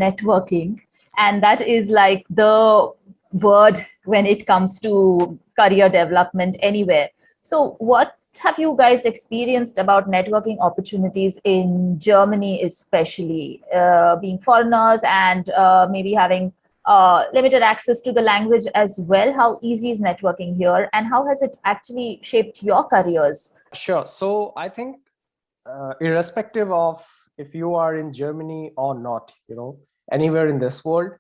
networking, and that is like the word when it comes to career development anywhere. So what have you guys experienced about networking opportunities in Germany, especially being foreigners and maybe having limited access to the language as well? How easy is networking here, and how has it actually shaped your careers? Sure. So I think irrespective of if you are in Germany or not, anywhere in this world,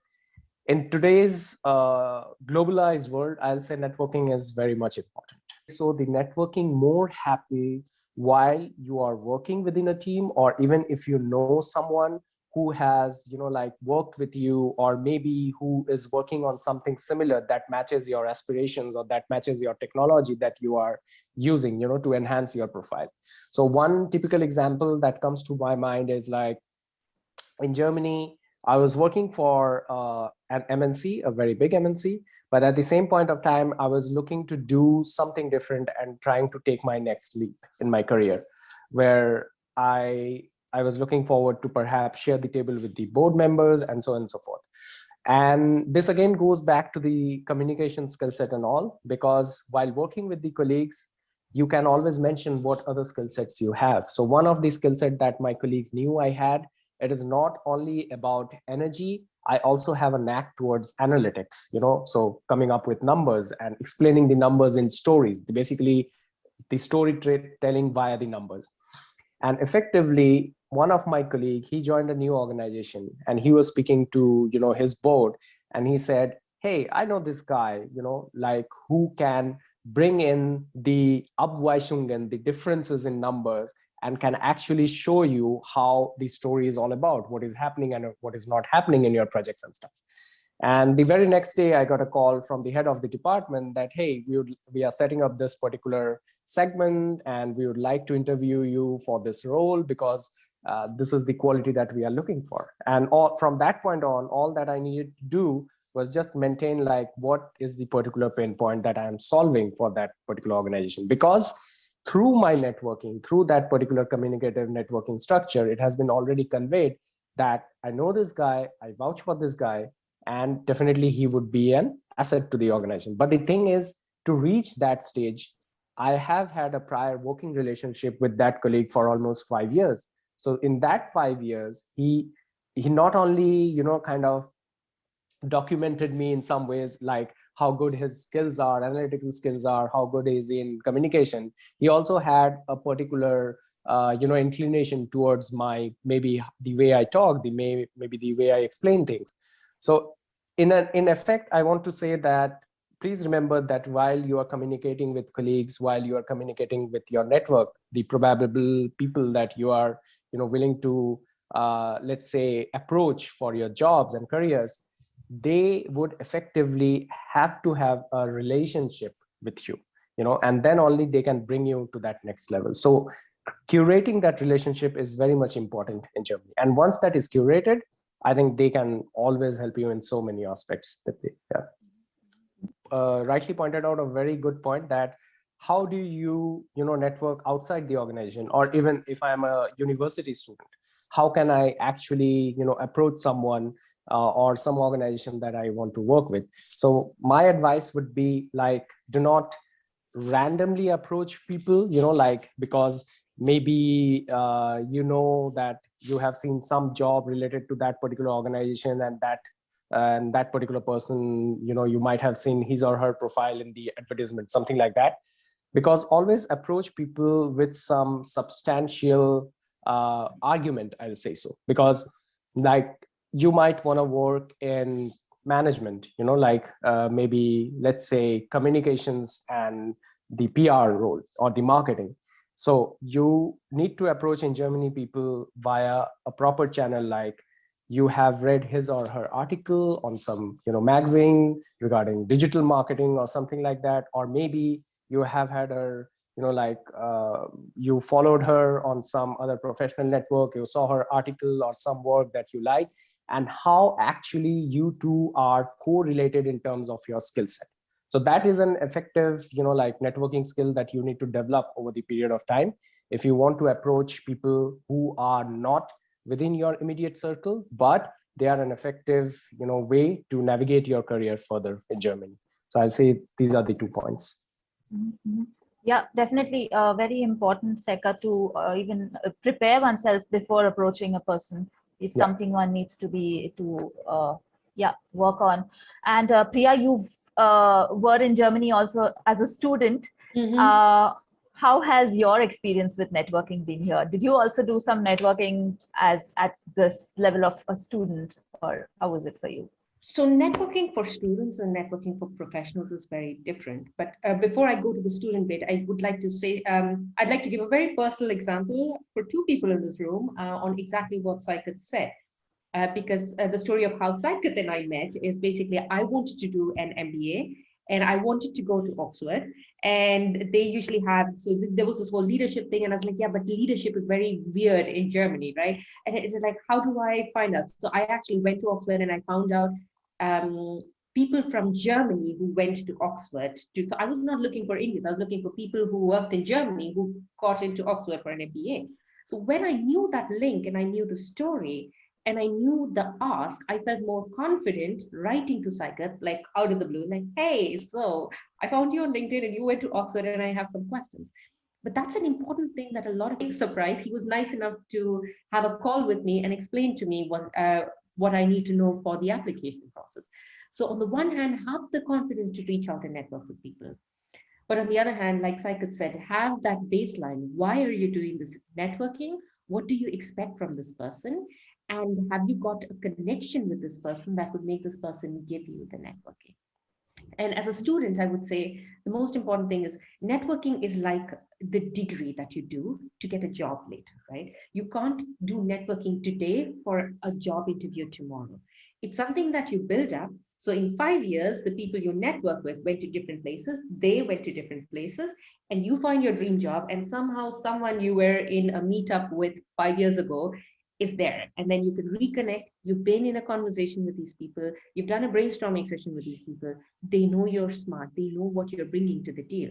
in today's globalized world, I'll say networking is very much important. So the networking more happy while you are working within a team, or even if you know someone who has, like worked with you, or maybe who is working on something similar that matches your aspirations or that matches your technology that you are using, to enhance your profile. So one typical example that comes to my mind is like in Germany, I was working for an MNC, a very big MNC, but at the same point of time, I was looking to do something different and trying to take my next leap in my career, where I was looking forward to perhaps share the table with the board members and so on and so forth. And this again goes back to the communication skill set and all, because while working with the colleagues, you can always mention what other skill sets you have. So one of the skill set that my colleagues knew I had, it is not only about energy, I also have a knack towards analytics, so coming up with numbers and explaining the numbers in stories, basically the storytelling via the numbers. And effectively, one of my colleague, he joined a new organization and he was speaking to, his board, and he said, hey, I know this guy, like who can bring in the Abweichungen, the differences in numbers, and can actually show you how the story is all about, what is happening and what is not happening in your projects and stuff. And the very next day, I got a call from the head of the department that, hey, we are setting up this particular segment and we would like to interview you for this role because this is the quality that we are looking for. And from that point on, all that I needed to do was just maintain like what is the particular pain point that I am solving for that particular organization. Because through my networking, through that particular communicative networking structure, it has been already conveyed that I know this guy, I vouch for this guy, and definitely he would be an asset to the organization. But the thing is, to reach that stage, I have had a prior working relationship with that colleague for almost 5 years. So in that 5 years, he not only, kind of documented me in some ways, like how good his skills are, analytical skills are, how good he is in communication. He also had a particular, inclination towards maybe the way I talk, maybe the way I explain things. So in effect, I want to say that please remember that while you are communicating with colleagues, while you are communicating with your network, the probable people that you are, willing to, let's say, approach for your jobs and careers, they would effectively have to have a relationship with you, and then only they can bring you to that next level. So curating that relationship is very much important in Germany. And once that is curated, I think they can always help you in so many aspects that they, rightly pointed out a very good point that how do you, network outside the organization, or even if I'm a university student, how can I actually, approach someone or some organization that I want to work with? So my advice would be like, do not randomly approach people, like because maybe that you have seen some job related to that particular organization, and that particular person, you might have seen his or her profile in the advertisement, something like that. Because always approach people with some substantial argument, I'll say so. Because like you might want to work in management, like maybe let's say communications and the PR role or the marketing. So you need to approach in Germany people via a proper channel, like you have read his or her article on some magazine regarding digital marketing or something like that, or maybe you have had her you followed her on some other professional network, you saw her article or some work that you like, and how actually you two are correlated in terms of your skill set. So that is an effective networking skill that you need to develop over the period of time if you want to approach people who are not within your immediate circle, but they are an effective, way to navigate your career further in Germany. So I'll say these are the 2 points. Mm-hmm. Yeah, definitely a very important sector to even prepare oneself before approaching a person is something one needs to work on. And Priya, you've were in Germany also as a student. How has your experience with networking been here? Did you also do some networking as at this level of a student, or how was it for you? So networking for students and networking for professionals is very different. But before I go to the student bit, I would like to say, I'd like to give a very personal example for 2 people in this room on exactly what Saikat said. Because the story of how Saikat and I met is basically I wanted to do an MBA and I wanted to go to Oxford, and they usually have, so there was this whole leadership thing, and I was like, yeah, but leadership is very weird in Germany, right? And it's like, how do I find out? So I actually went to Oxford and I found out people from Germany who went to Oxford. So I was not looking for Indians, I was looking for people who worked in Germany who got into Oxford for an MBA. So when I knew that link and I knew the story, and I knew the ask, I felt more confident writing to Saikat, like out of the blue, like, hey, so I found you on LinkedIn and you went to Oxford and I have some questions. But that's an important thing that a lot of surprise. He was nice enough to have a call with me and explain to me what I need to know for the application process. So on the one hand, have the confidence to reach out and network with people. But on the other hand, like Saikat said, have that baseline. Why are you doing this networking? What do you expect from this person? And have you got a connection with this person that would make this person give you the networking? And as a student, I would say the most important thing is networking is like the degree that you do to get a job later, right? You can't do networking today for a job interview tomorrow. It's something that you build up. So in 5 years, the people you network with went to different places, they went to different places, and you find your dream job, and somehow someone you were in a meetup with 5 years ago is there, and then you can reconnect. You've been in a conversation with these people, you've done a brainstorming session with these people, they know you're smart, they know what you're bringing to the deal,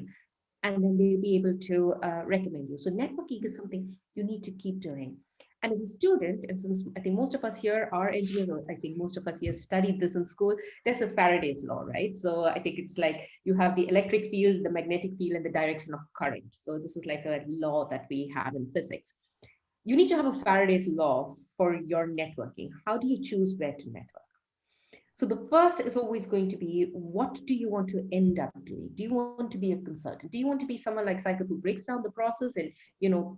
and then they'll be able to recommend you. So networking is something you need to keep doing. And as a student, and since I think most of us here are engineers, or I think most of us here studied this in school, there's the Faraday's law, right? So I think it's like you have the electric field, the magnetic field, and the direction of current. So this is like a law that we have in physics. You need to have a Faraday's law for your networking. How do you choose where to network? So the first is always going to be, what do you want to end up doing? Do you want to be a consultant? Do you want to be someone like Saikat who breaks down the process and,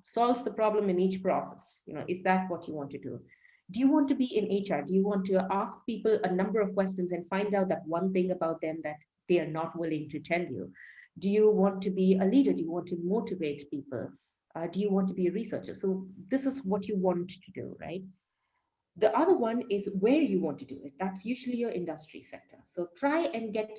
solves the problem in each process? Is that what you want to do? Do you want to be in HR? Do you want to ask people a number of questions and find out that one thing about them that they are not willing to tell you? Do you want to be a leader? Do you want to motivate people? Do you want to be a researcher? So this is what you want to do, right? The other one is where you want to do it. That's usually your industry sector. So try and get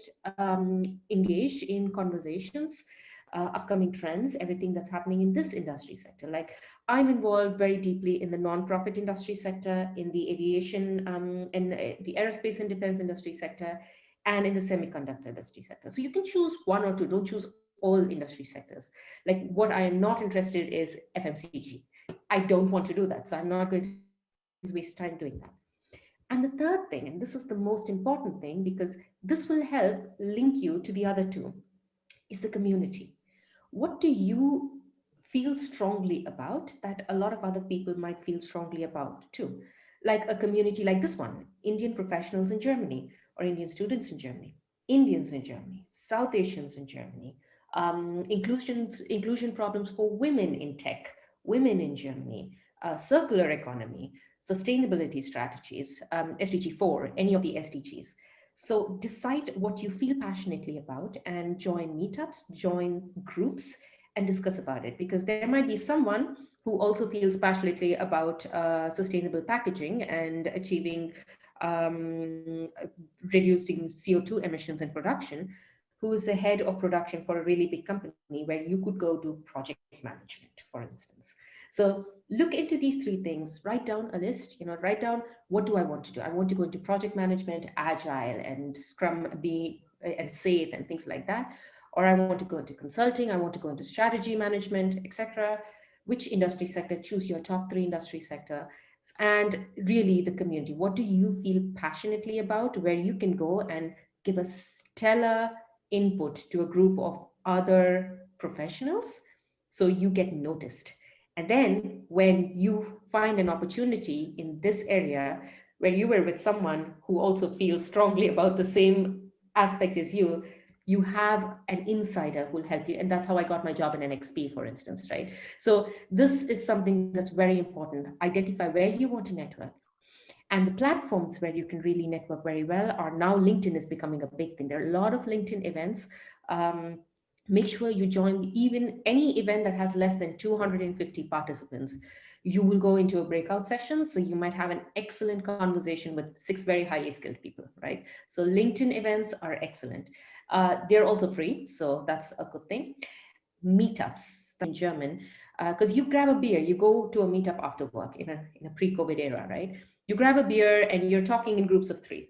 engaged in conversations, upcoming trends, everything that's happening in this industry sector. Like I'm involved very deeply in the non-profit industry sector, in the aviation, in the aerospace and defense industry sector, and in the semiconductor industry sector. So you can choose one or two, don't choose all industry sectors. Like what I am not interested is FMCG. I don't want to do that. So I'm not going to waste time doing that. And the third thing, and this is the most important thing because this will help link you to the other two, is the community. What do you feel strongly about that a lot of other people might feel strongly about too? Like a community like this one, Indian professionals in Germany, or Indian students in Germany, Indians in Germany, South Asians in Germany, inclusion problems for women in tech, women in Germany, circular economy, sustainability strategies, SDG 4, any of the SDGs. So decide what you feel passionately about and join meetups, join groups, and discuss about it, because there might be someone who also feels passionately about sustainable packaging and achieving reducing CO2 emissions in production, who is the head of production for a really big company where you could go do project management, for instance. So look into these three things, write down a list, write down, what do I want to do? I want to go into project management, agile and scrum be and safe and things like that. Or I want to go into consulting, I want to go into strategy management, etc. Which industry sector? Choose your top 3 industry sector. And really the community. What do you feel passionately about, where you can go and give a stellar input to a group of other professionals so you get noticed. And then when you find an opportunity in this area where you were with someone who also feels strongly about the same aspect as you have an insider who will help you. And that's how I got my job in an XP, for instance, right? So this is something that's very important. Identify where you want to network. And the platforms where you can really network very well are now LinkedIn is becoming a big thing. There are a lot of LinkedIn events. Make sure you join even any event that has less than 250 participants. You will go into a breakout session. So you might have an excellent conversation with 6 very highly skilled people, right? So LinkedIn events are excellent. They're also free. So that's a good thing. Meetups in German, because you grab a beer, you go to a meetup after work in a pre-COVID era, right? You grab a beer and you're talking in groups of 3.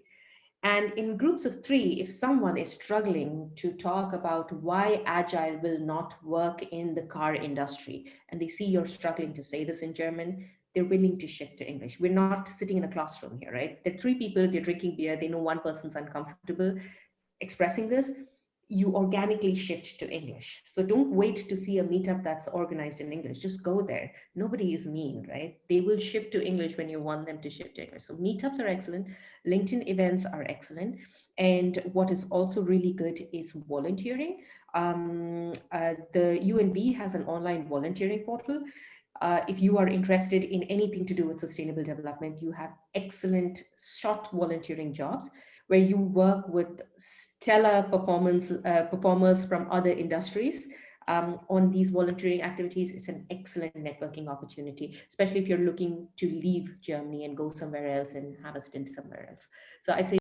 And in groups of 3, if someone is struggling to talk about why agile will not work in the car industry, and they see you're struggling to say this in German, they're willing to shift to English. We're not sitting in a classroom here, right? There are 3 people, they're drinking beer, they know one person's uncomfortable expressing this, you organically shift to English. So don't wait to see a meetup that's organized in English. Just go there. Nobody is mean, right? They will shift to English when you want them to shift to English. So meetups are excellent. LinkedIn events are excellent. And what is also really good is volunteering. The UNB has an online volunteering portal. If you are interested in anything to do with sustainable development, you have excellent short volunteering jobs where you work with stellar performers from other industries on these volunteering activities. It's an excellent networking opportunity, especially if you're looking to leave Germany and go somewhere else and have a stint somewhere else. So I'd say